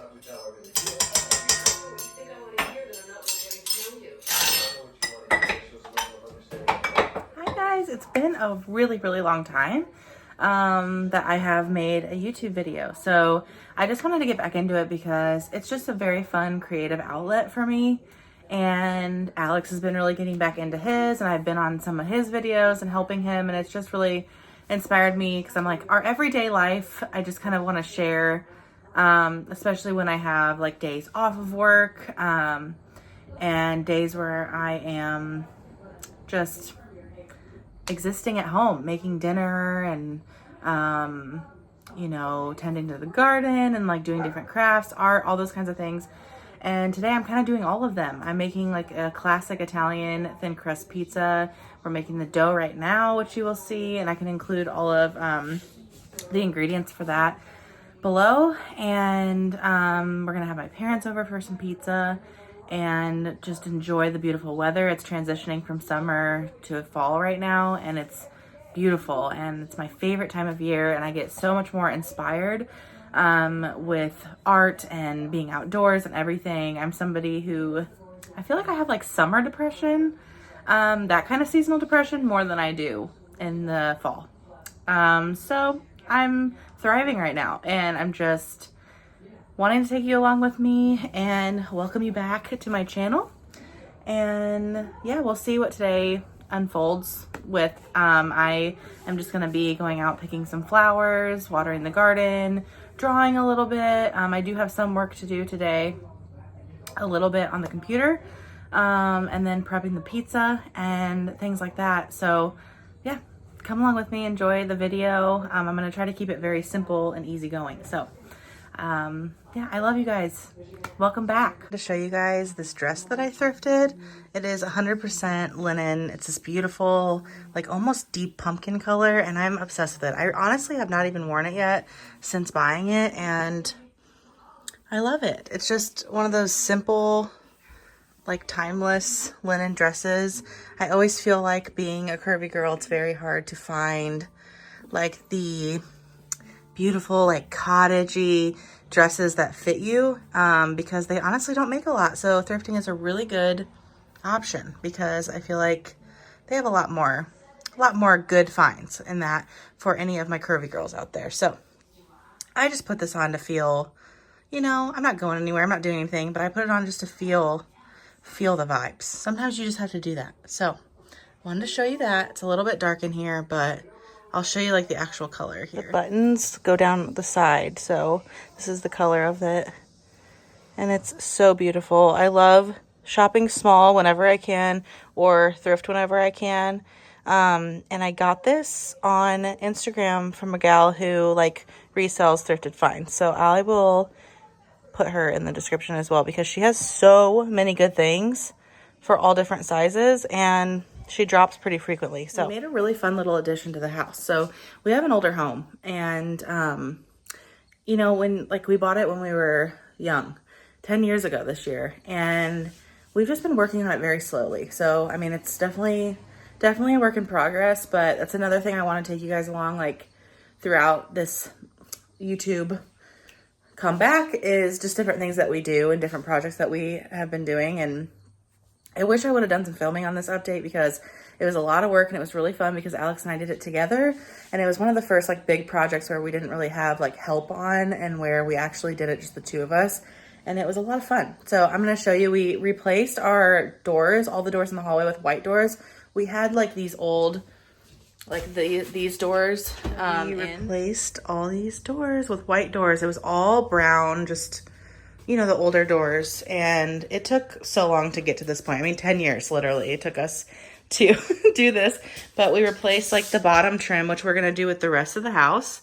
Hi guys, it's been a really long time that I have made a YouTube video. So I just wanted to get back into it because it's just a very fun creative outlet for me. And Alex has been really getting back into his, and I've been on some of his videos and helping him, and it's just really inspired me because I'm like, our everyday life, I just kind of want to share, especially when I have like days off of work and days where I am just existing at home, making dinner and, you know, tending to the garden and like doing different crafts, art, all those kinds of things. And today I'm kind of doing all of them. I'm making like a classic Italian thin crust pizza. We're making the dough right now, which you will see, and I can include all of the ingredients for that below. And we're gonna have my parents over for some pizza and just enjoy the beautiful weather. It's transitioning from summer to fall right now, and it's beautiful, and it's my favorite time of year, and I get so much more inspired with art and being outdoors and everything. I'm somebody who, I feel like I have like summer depression, that kind of seasonal depression, more than I do in the fall. So I'm thriving right now, and I'm just wanting to take you along with me and welcome you back to my channel. And yeah, we'll see what today unfolds with. I am just gonna be going out picking some flowers, watering the garden, drawing a little bit. I do have some work to do today, a little bit on the computer, and then prepping the pizza and things like that. So yeah, come along with me, enjoy the video. I'm gonna try to keep it very simple and easygoing. So yeah, I love you guys. Welcome back. To show you guys this dress that I thrifted. It is 100% linen. It's this beautiful, like almost deep pumpkin color, and I'm obsessed with it. I honestly have not even worn it yet since buying it, and I love it. It's just one of those simple, like timeless linen dresses. I always feel like, being a curvy girl, it's very hard to find like the beautiful, like cottagey dresses that fit you, because they honestly don't make a lot. So thrifting is a really good option because I feel like they have a lot more good finds in that for any of my curvy girls out there. So I just put this on to feel, you know, I'm not going anywhere, I'm not doing anything, but I put it on just to feel the vibes. Sometimes you just have to do that. So wanted to show you that. It's a little bit dark in here, but I'll show you like the actual color here. The buttons go down the side, so this is the color of it. And it's so beautiful. I love shopping small whenever I can, or thrift whenever I can. And I got this on Instagram from a gal who like resells thrifted finds. So I will put her in the description as well because she has so many good things for all different sizes, and she drops pretty frequently. So we made a really fun little addition to the house. So we have an older home, and you know, when like we bought it when we were young, 10 years ago this year, and we've just been working on it very slowly. So I mean, it's definitely a work in progress, but that's another thing I want to take you guys along like throughout this YouTube comeback, is just different things that we do and different projects that we have been doing. And I wish I would have done some filming on this update because it was a lot of work, and it was really fun because Alex and I did it together, and it was one of the first like big projects where we didn't really have like help on, and where we actually did it just the two of us, and it was a lot of fun. So I'm going to show you, we replaced our doors, all the doors in the hallway, with white doors. We had like these old, like these doors. We replaced all these doors with white doors. It was all brown, just, you know, the older doors, and it took so long to get to this point. I mean, 10 years literally it took us to do this, but we replaced like the bottom trim, which we're gonna do with the rest of the house,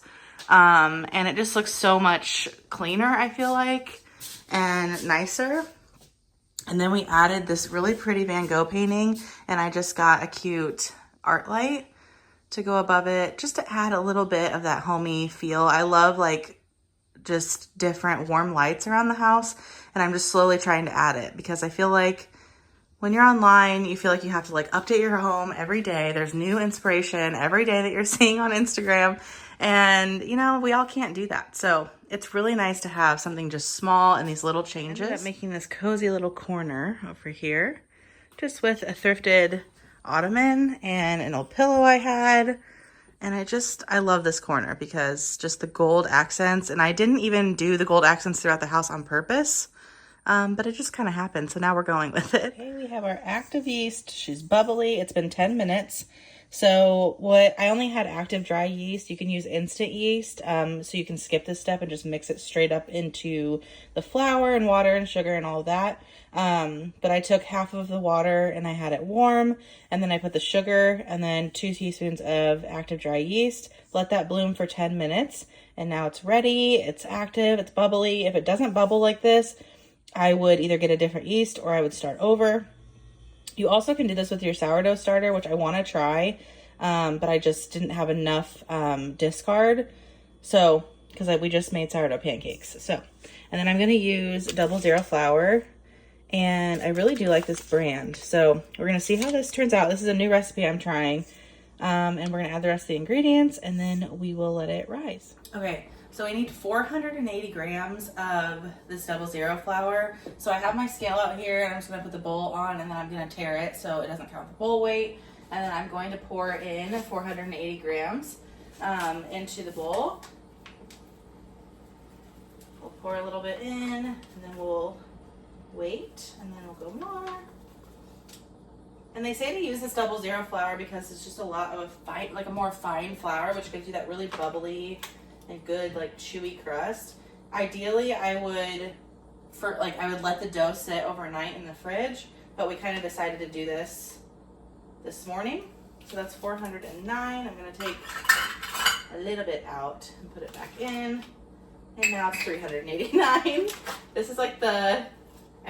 and it just looks so much cleaner, I feel like, and nicer. And then we added this really pretty Van Gogh painting, and I just got a cute art light to go above it just to add a little bit of that homey feel. I love like just different warm lights around the house, and I'm just slowly trying to add it because I feel like when you're online, you feel like you have to like update your home every day. There's new inspiration every day that you're seeing on Instagram, and you know, we all can't do that. So it's really nice to have something just small and these little changes. I ended up making this cozy little corner over here, just with a thrifted ottoman and an old pillow I had. And I love this corner because just the gold accents, and I didn't even do the gold accents throughout the house on purpose, but it just kind of happened. So now we're going with it. Okay, we have our active yeast. She's bubbly. It's been 10 minutes. So I only had active dry yeast. You can use instant yeast. So you can skip this step and just mix it straight up into the flour and water and sugar and all of that. But I took half of the water and I had it warm, and then I put the sugar and then 2 teaspoons of active dry yeast, let that bloom for 10 minutes. And now it's ready. It's active. It's bubbly. If it doesn't bubble like this, I would either get a different yeast or I would start over. You also can do this with your sourdough starter, which I want to try, but I just didn't have enough discard. So, because we just made sourdough pancakes. So, and then I'm going to use 00 flour, and I really do like this brand. So we're going to see how this turns out. This is a new recipe I'm trying, and we're going to add the rest of the ingredients, and then we will let it rise. Okay. So we need 480 grams of this 00 flour. So I have my scale out here, and I'm just gonna put the bowl on, and then I'm gonna tare it so it doesn't count the bowl weight. And then I'm going to pour in 480 grams into the bowl. We'll pour a little bit in, and then we'll wait, and then we'll go more. And they say to use this 00 flour because it's just a lot of a more fine flour, which gives you that really bubbly and good like chewy crust. Ideally, I would let the dough sit overnight in the fridge, but we kind of decided to do this morning. So that's 409. I'm gonna take a little bit out and put it back in, and now it's 389. This is like I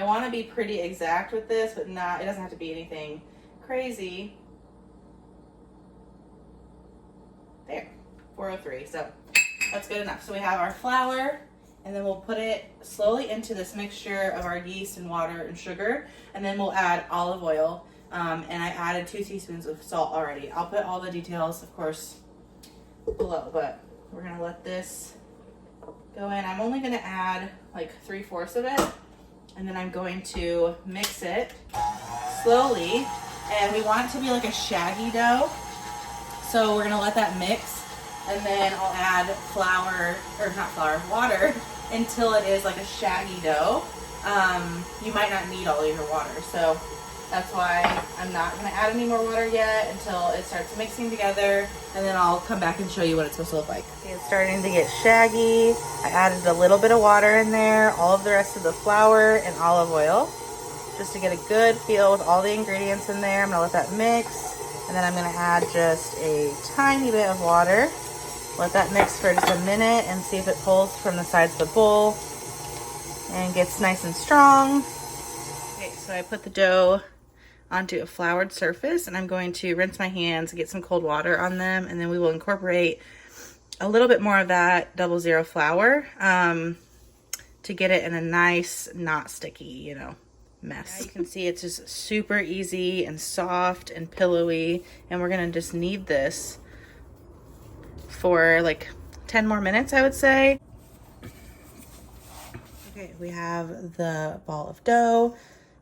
want to be pretty exact with this, but it doesn't have to be anything crazy. There, 403. So that's good enough. So we have our flour, and then we'll put it slowly into this mixture of our yeast and water and sugar, and then we'll add olive oil. And I added 2 teaspoons of salt already. I'll put all the details, of course, below, but we're gonna let this go in. I'm only gonna add like 3/4 of it, and then I'm going to mix it slowly, and we want it to be like a shaggy dough. So we're gonna let that mix. And then I'll add water until it is like a shaggy dough. You might not need all of your water, so that's why I'm not gonna add any more water yet until it starts mixing together, and then I'll come back and show you what it's supposed to look like. See, it's starting to get shaggy. I added a little bit of water in there, all of the rest of the flour and olive oil, just to get a good feel with all the ingredients in there. I'm gonna let that mix, and then I'm gonna add just a tiny bit of water. Let that mix for just a minute and see if it pulls from the sides of the bowl and gets nice and strong. Okay, so I put the dough onto a floured surface, and I'm going to rinse my hands and get some cold water on them, and then we will incorporate a little bit more of that 00 flour to get it in a nice, not sticky, mess. Now you can see it's just super easy and soft and pillowy, and we're gonna just knead this for like 10 more minutes, I would say. Okay, we have the ball of dough,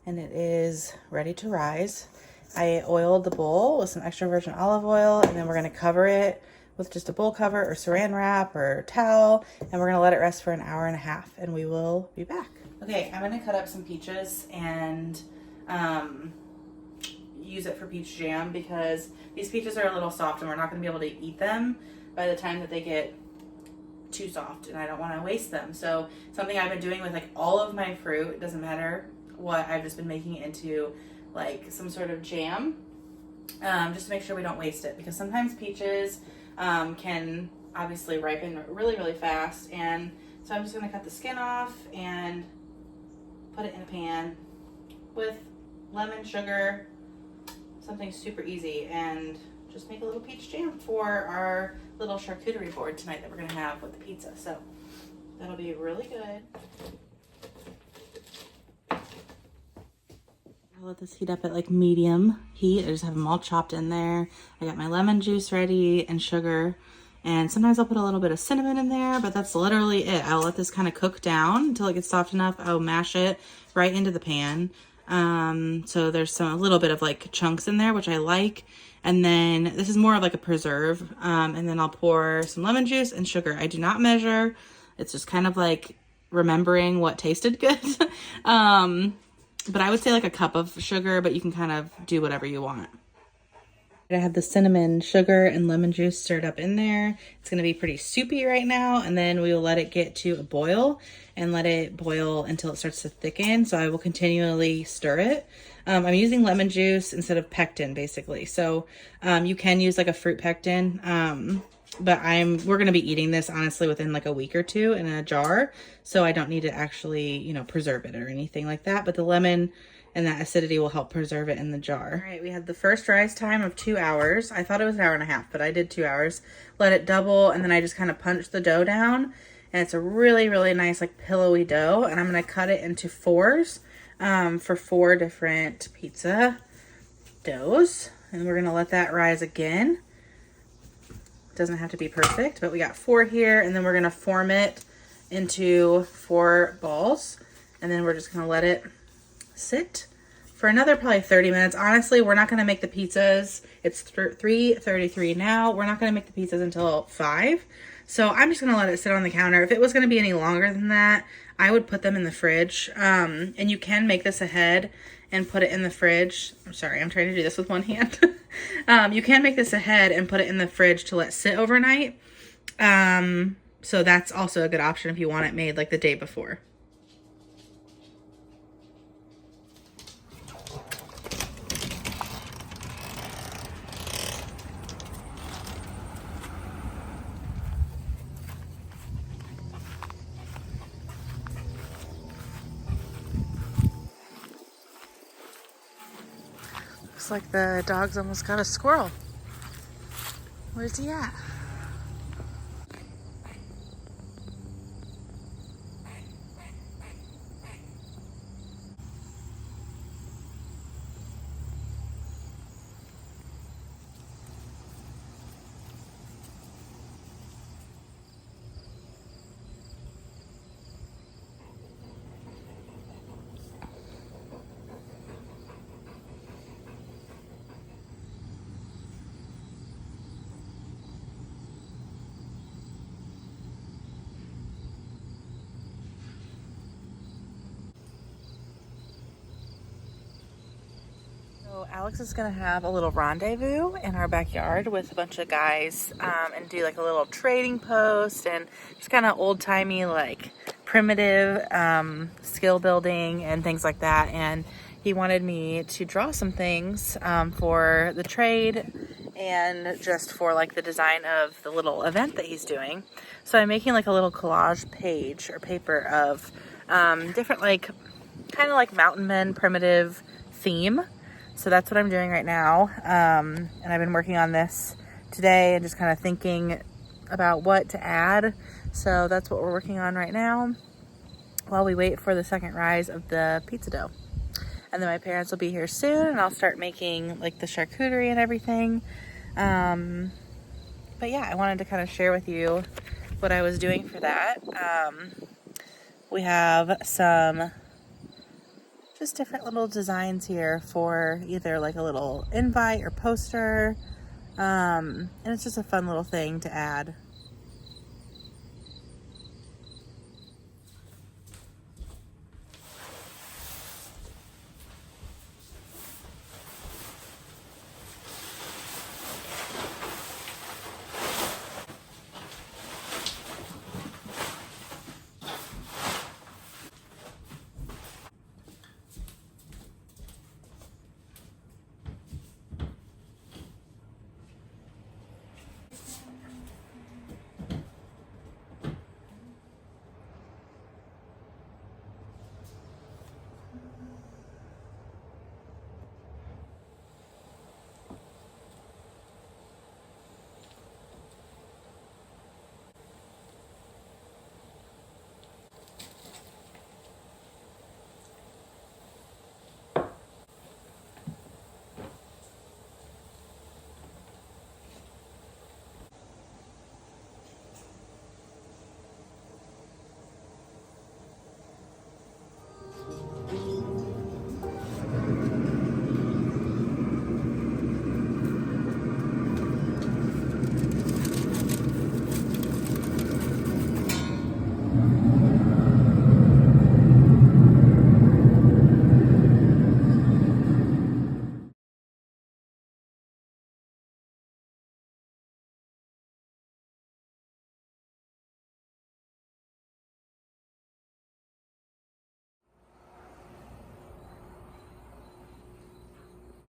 and it is ready to rise. I oiled the bowl with some extra virgin olive oil, and then we're gonna cover it with just a bowl cover or saran wrap or towel, and we're gonna let it rest for an hour and a half, and we will be back. Okay, I'm gonna cut up some peaches and use it for peach jam because these peaches are a little soft and we're not gonna be able to eat them by the time that they get too soft, and I don't want to waste them. So something I've been doing with like all of my fruit, it doesn't matter what, I've just been making it into like some sort of jam, just to make sure we don't waste it, because sometimes peaches can obviously ripen really, really fast. And so I'm just going to cut the skin off and put it in a pan with lemon, sugar, something super easy, and just make a little peach jam for our little charcuterie board tonight that we're gonna have with the pizza. So that'll be really good. I'll let this heat up at like medium heat. I just have them all chopped in there. I got my lemon juice ready and sugar, And sometimes I'll put a little bit of cinnamon in there, but that's literally it. I'll let this kind of cook down until it gets soft enough. I'll mash it right into the pan. So there's a little bit of like chunks in there, which I like. And then this is more of like a preserve. And then I'll pour some lemon juice and sugar. I do not measure. It's just kind of like remembering what tasted good. But I would say like a cup of sugar, but you can kind of do whatever you want. I have the cinnamon, sugar, and lemon juice stirred up in there. It's going to be pretty soupy right now, and then we will let it get to a boil and let it boil until it starts to thicken. So I will continually stir it. I'm using lemon juice instead of pectin, basically. So you can use like a fruit pectin, but we're going to be eating this honestly within like a week or two in a jar. So I don't need to actually, you know, preserve it or anything like that. But the lemon and that acidity will help preserve it in the jar. All right, we had the first rise time of 2 hours. I thought it was an hour and a half, but I did 2 hours. Let it double, and then I just kind of punched the dough down. And it's a really, really nice, like, pillowy dough. And I'm going to cut it into fours for 4 different pizza doughs. And we're going to let that rise again. Doesn't have to be perfect, but we got 4 here. And then we're going to form it into 4 balls. And then we're just going to let it sit for another probably 30 minutes. Honestly, we're not going to make the pizzas. It's 3:33 now. We're not going to make the pizzas until 5. So I'm just going to let it sit on the counter. If it was going to be any longer than that, I would put them in the fridge. And you can make this ahead and put it in the fridge. I'm sorry, I'm trying to do this with one hand. You can make this ahead and put it in the fridge to let sit overnight. So that's also a good option if you want it made like the day before. Looks like the dog's almost got a squirrel. Where's he at? So Alex is gonna have a little rendezvous in our backyard with a bunch of guys and do like a little trading post and just kind of old-timey, like primitive skill building and things like that. And he wanted me to draw some things for the trade and just for like the design of the little event that he's doing. So I'm making like a little collage page or paper of different, like kind of like mountain men primitive theme. So that's what I'm doing right now. And I've been working on this today and just kind of thinking about what to add. So that's what we're working on right now while we wait for the second rise of the pizza dough. And then my parents will be here soon and I'll start making like the charcuterie and everything. But yeah, I wanted to kind of share with you what I was doing for that. We have some just different little designs here for either like a little invite or poster. And it's just a fun little thing to add